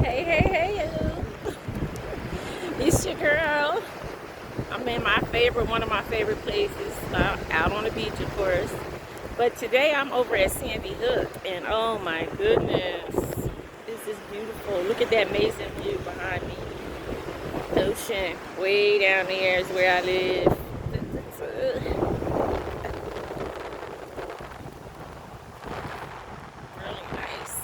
Hey, hey, hey, you. It's your girl. I'm in one of my favorite places, out on the beach, of course. But today I'm over at Sandy Hook, and oh my goodness, this is beautiful. Look at that amazing view behind me. Ocean, way down there is where I live. Really nice.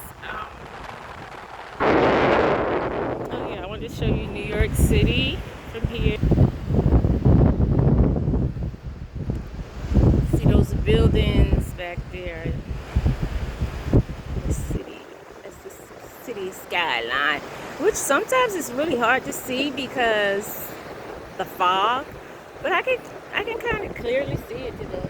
Oh yeah, I wanted to show you New York City from here. See those buildings back there. The city. That's the city skyline, which sometimes is really hard to see because the fog. But I can kind of clearly see it today.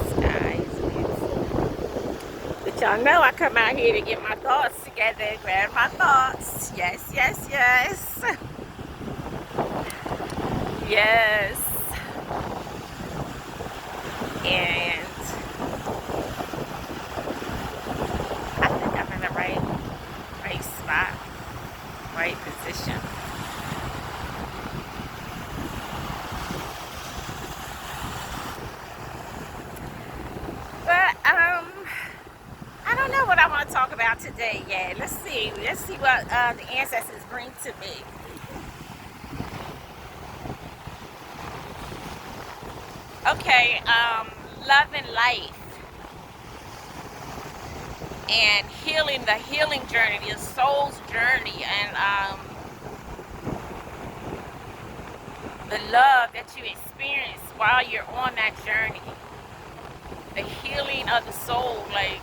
Sky is beautiful. But y'all know I come out here to get my thoughts together, grab my thoughts. Yes, yes, yes. Yes. And I think I'm in the right spot, right position. But I don't know what I want to talk about today yet. Let's see. Let's see what the ancestors bring to me. Okay, love and life and healing, the healing journey, the soul's journey, and the love that you experience while you're on that journey. The healing of the soul, like,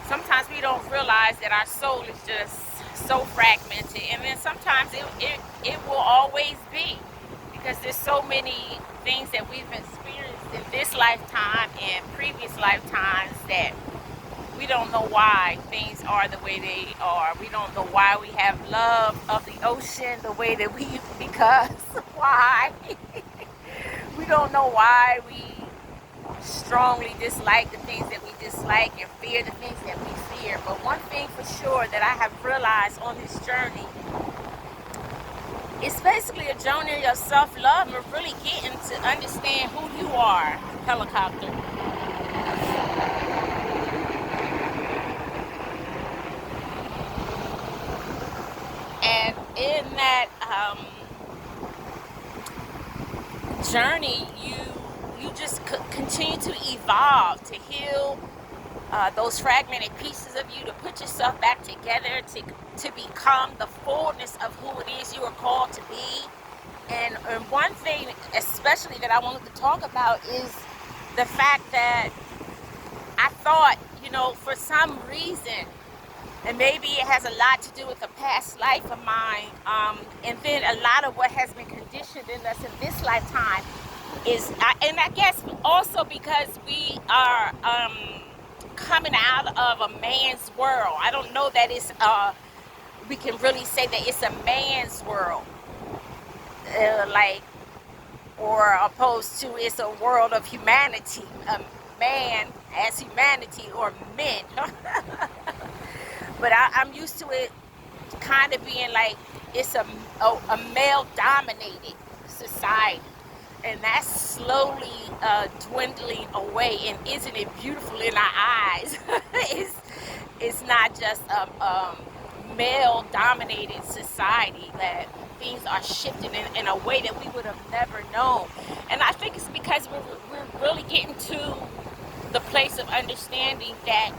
sometimes we don't realize that our soul is just so fragmented, and then sometimes it will always be, because there's so many things that we've experienced in this lifetime and previous lifetimes that we don't know why things are the way they are. We don't know why we have love of the ocean the way that we, because why? We don't know why we strongly dislike the things that we dislike and fear the things that we fear. But one thing for sure that I have realized on this journey, it's basically a journey of self-love and really getting to understand who you are. Helicopter. And in that journey, you just continue to evolve, to heal those fragmented pieces of you, to put yourself back together, to become the fullness of who it is you are called to be. And one thing especially that I wanted to talk about is the fact that I thought, for some reason, and maybe it has a lot to do with a past life of mine, and then a lot of what has been conditioned in us in this lifetime is, and I guess also because we are coming out of a man's world. I don't know that it's we can really say that it's a man's world, like, or opposed to it's a world of humanity, a man as humanity, or men. But I'm used to it kind of being like it's a male dominated society, and that's slowly dwindling away. And isn't it beautiful in our eyes? it's not just a male dominated society, that things are shifting in a way that we would have never known. And I think it's because we're really getting to the place of understanding that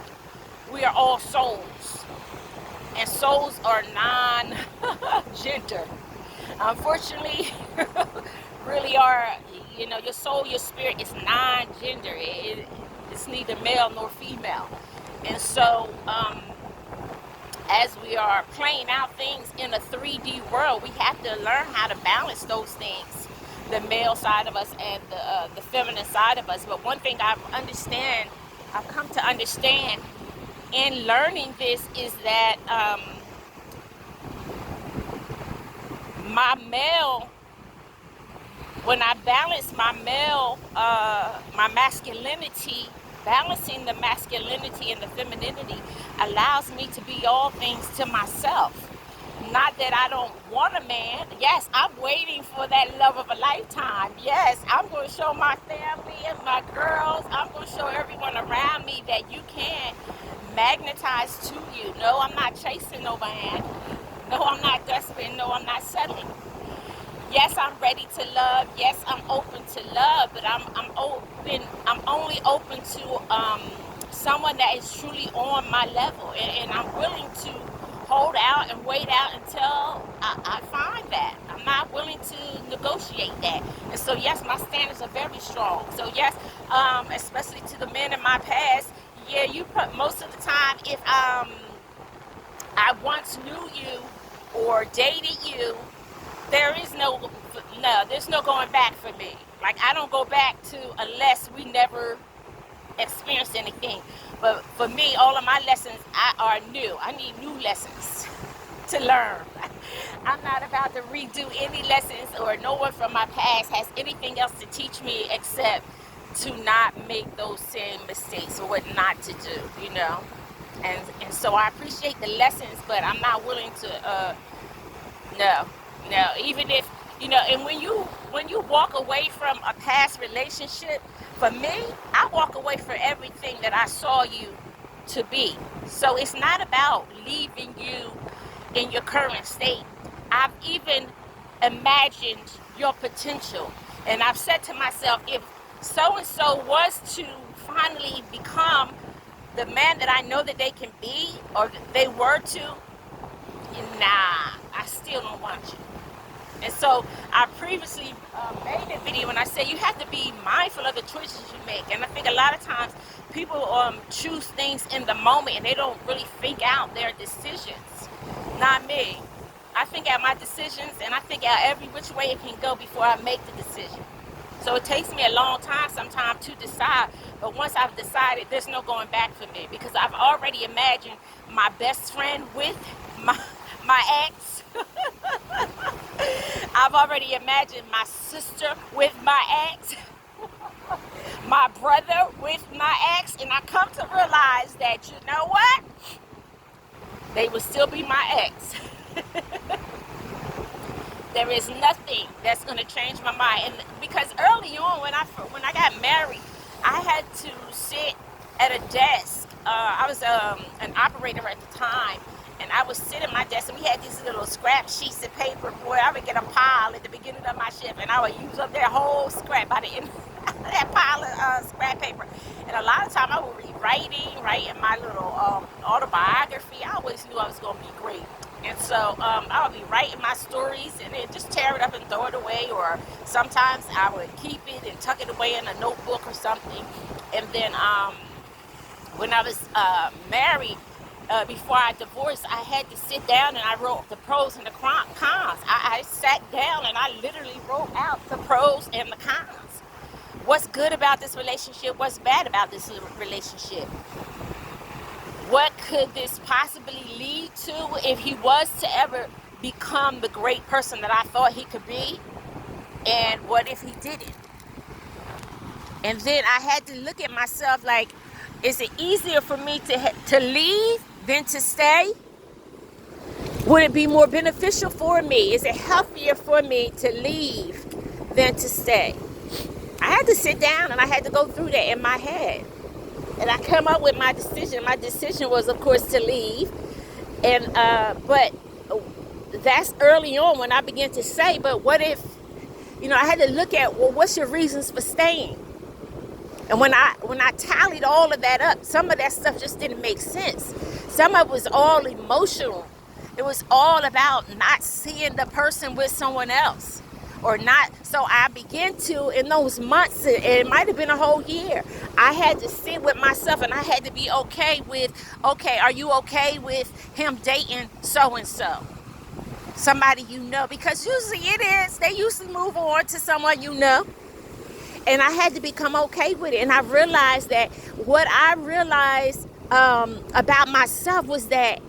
we are all souls, and souls are non-gender. Unfortunately, really are, your soul, your spirit is non-gender. It's neither male nor female. And so, as we are playing out things in a 3D world, we have to learn how to balance those things, the male side of us and the feminine side of us. But one thing I've come to understand in learning this is that my male, when I balance my male, my masculinity balancing the masculinity and the femininity allows me to be all things to myself. Not that I don't want a man. Yes, I'm waiting for that love of a lifetime. Yes, I'm going to show my family and my girls, I'm going to show everyone around me that you can magnetize to you. No, I'm not chasing no man. No, I'm not desperate. No, I'm not settling. Yes, I'm ready to love. Yes, I'm open to love, but I'm open. I'm only open to someone that is truly on my level, and I'm willing to hold out and wait out until I find that. I'm not willing to negotiate that. And so, yes, my standards are very strong. So, yes, especially to the men in my past, yeah, you put most of the time, if I once knew you or dated you, there's no going back for me. Like, I don't go back to unless we never experienced anything. But for me, all of my lessons are new. I need new lessons to learn. I'm not about to redo any lessons, or no one from my past has anything else to teach me except to not make those same mistakes, or what not to do, you know. And so I appreciate the lessons, but I'm not willing to no. Even if, you know, and when you walk away from a past relationship, for me, I walk away from everything that I saw you to be. So it's not about leaving you in your current state. I've even imagined your potential. And I've said to myself, if so-and-so was to finally become the man that I know that they can be, or they were to, nah, I still don't want you. And so I previously made a video and I said you have to be mindful of the choices you make. And I think a lot of times people choose things in the moment and they don't really think out their decisions. Not me. I think out my decisions, and I think out every which way it can go before I make the decision. So it takes me a long time sometimes to decide, but once I've decided, there's no going back for me, because I've already imagined my best friend with my ex. I've already imagined my sister with my ex, my brother with my ex, and I come to realize that, you know what? They will still be my ex. There is nothing that's going to change my mind. And because early on when I got married, I had to sit at a desk. I was an operator at the time, and I would sit at my desk, and we had these little scrap sheets of paper. Boy, I would get a pile at the beginning of my shift, and I would use up that whole scrap by the end of that pile of scrap paper. And a lot of time I would be writing my little autobiography. I always knew I was going to be great. And so I would be writing my stories and then just tear it up and throw it away, or sometimes I would keep it and tuck it away in a notebook or something. And then when I was married, before I divorced, I had to sit down and I wrote the pros and the cons. I sat down and I literally wrote out the pros and the cons. What's good about this relationship? What's bad about this relationship? What could this possibly lead to if he was to ever become the great person that I thought he could be? And what if he didn't? And then I had to look at myself like, is it easier for me to leave than to stay? Would it be more beneficial for me? Is it healthier for me to leave than to stay? I had to sit down and I had to go through that in my head. And I come up with my decision. My decision was, of course, to leave. And but that's early on when I began to say, but what if, I had to look at, well, what's your reasons for staying? And when I tallied all of that up, some of that stuff just didn't make sense. Some of it was all emotional. It was all about not seeing the person with someone else. Or not. So I began to, in those months, it might have been a whole year, I had to sit with myself and I had to be okay with, are you okay with him dating so-and-so? Somebody you know. Because usually they usually move on to someone you know. And I had to become okay with it. And I realized that what I realized about myself was that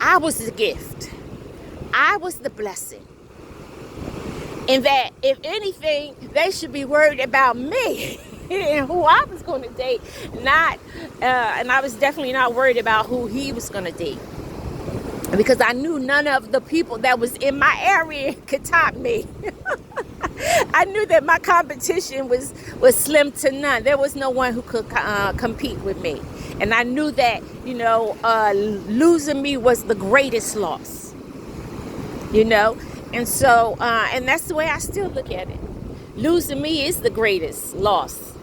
I was the gift. I was the blessing. And that, if anything, they should be worried about me. and who I was going to date, not, and I was definitely not worried about who he was going to date, because I knew none of the people that was in my area could top me. I knew that my competition was slim to none. There was no one who could compete with me. And I knew that, losing me was the greatest loss, And so, and that's the way I still look at it. Losing me is the greatest loss.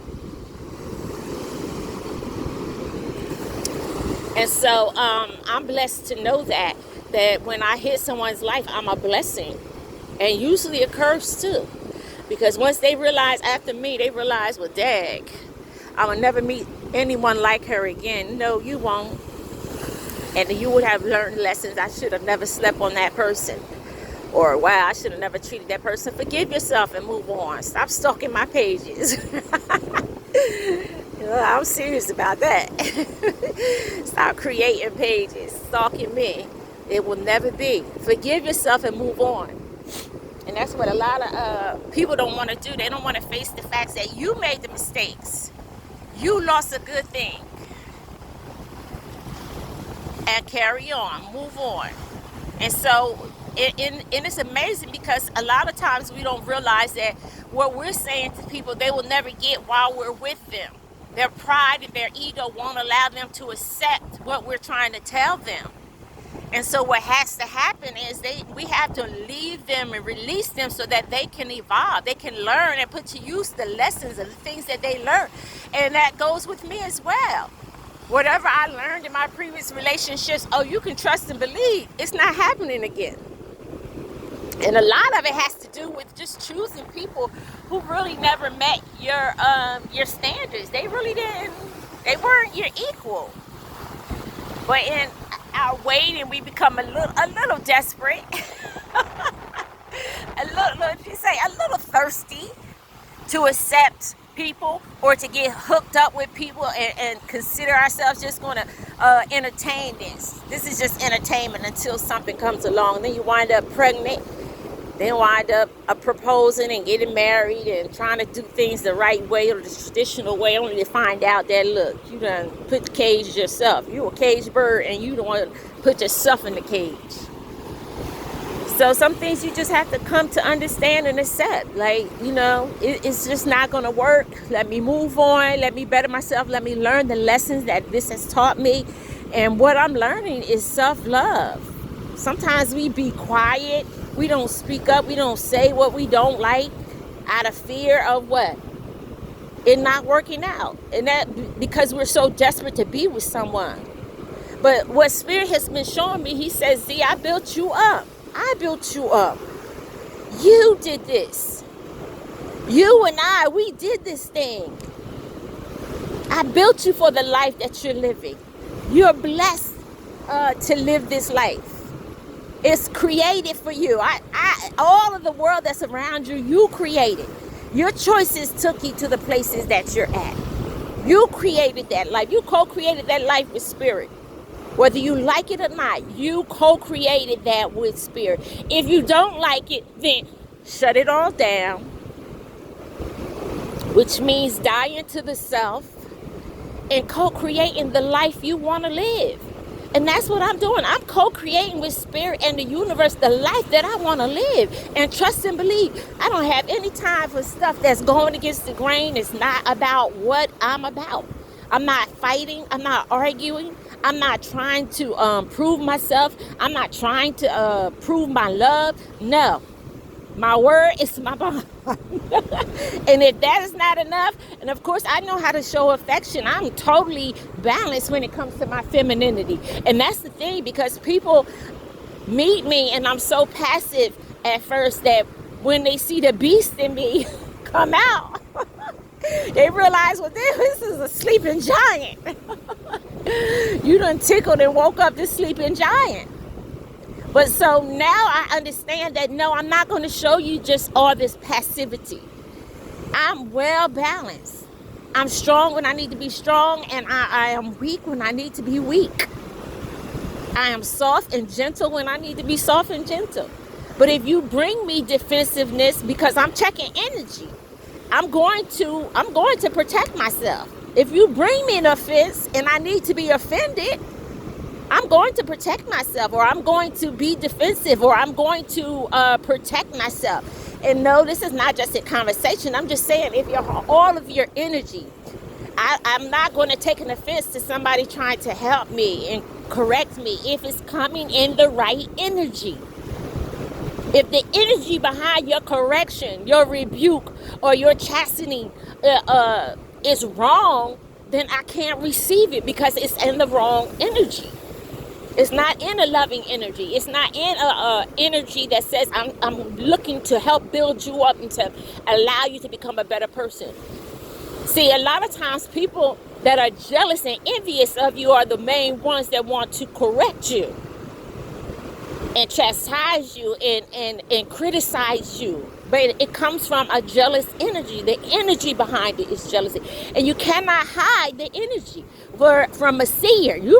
And so I'm blessed to know that when I hit someone's life, I'm a blessing. And usually a curse too. Because once they realize, after me, they realize, well, dag, I will never meet anyone like her again. No, you won't. And you would have learned lessons. I should have never slept on that person. Or, wow, I should have never treated that person. Forgive yourself and move on. Stop stalking my pages. I'm serious about that. Stop creating pages, stalking me. It will never be. Forgive yourself and move on. And that's what a lot of people don't want to do. They don't want to face the facts that you made the mistakes. You lost a good thing. And carry on. Move on. And so, and it's amazing because a lot of times we don't realize that what we're saying to people, they will never get while we're with them. Their pride and their ego won't allow them to accept what we're trying to tell them. And so what has to happen is we have to leave them and release them so that they can evolve. They can learn and put to use the lessons and the things that they learn. And that goes with me as well. Whatever I learned in my previous relationships, you can trust and believe it's not happening again. And a lot of it has to do with just choosing people who really never met your standards. They really didn't. They weren't your equal. But in our waiting, we become a little desperate, a little thirsty to accept people or to get hooked up with people and consider ourselves just going to entertain this. This is just entertainment until something comes along. Then you wind up pregnant. Then wind up proposing and getting married and trying to do things the right way or the traditional way, only to find out that, look, you done put the cage yourself. You a cage bird and you don't want to put yourself in the cage. So some things you just have to come to understand and accept. Like, it's just not going to work. Let me move on. Let me better myself. Let me learn the lessons that this has taught me. And what I'm learning is self-love. Sometimes we be quiet. We don't speak up. We don't say what we don't like out of fear of what? It not working out. And that because we're so desperate to be with someone. But what Spirit has been showing me, he says, Z, I built you up. I built you up. You did this. You and I, we did this thing. I built you for the life that you're living. You're blessed to live this life. It's created for you. All of the world that's around you, you created. Your choices took you to the places that you're at. You created that life. You co-created that life with Spirit. Whether you like it or not, you co-created that with Spirit. If you don't like it, then shut it all down. Which means dying to the self and co-creating the life you want to live. And that's what I'm doing. I'm co-creating with Spirit and the universe the life that I want to live. And trust and believe. I don't have any time for stuff that's going against the grain. It's not about what I'm about. I'm not fighting. I'm not arguing. I'm not trying to prove myself. I'm not trying to prove my love. No. My word is my bond. And if that is not enough, and of course I know how to show affection. I'm totally balanced when it comes to my femininity. And that's the thing, because people meet me and I'm so passive at first that when they see the beast in me come out, they realize, well, this is a sleeping giant. You done tickled and woke up this sleeping giant. But so now I understand that, no, I'm not going to show you just all this passivity. I'm well balanced. I'm strong when I need to be strong, and I am weak when I need to be weak. I am soft and gentle when I need to be soft and gentle. But if you bring me defensiveness, because I'm checking energy, I'm going to protect myself. If you bring me an offense and I need to be offended, I'm going to protect myself, or I'm going to be defensive, or I'm going to protect myself. And no, this is not just a conversation. I'm just saying, if all of your energy, I'm not going to take an offense to somebody trying to help me and correct me if it's coming in the right energy. If the energy behind your correction, your rebuke, or your chastening is wrong, then I can't receive it because it's in the wrong energy. It's not in a loving energy. It's not in a energy that says I'm looking to help build you up and to allow you to become a better person. See, a lot of times people that are jealous and envious of you are the main ones that want to correct you and chastise you and criticize you. But it comes from a jealous energy. The energy behind it is jealousy. And you cannot hide the energy from a seer. You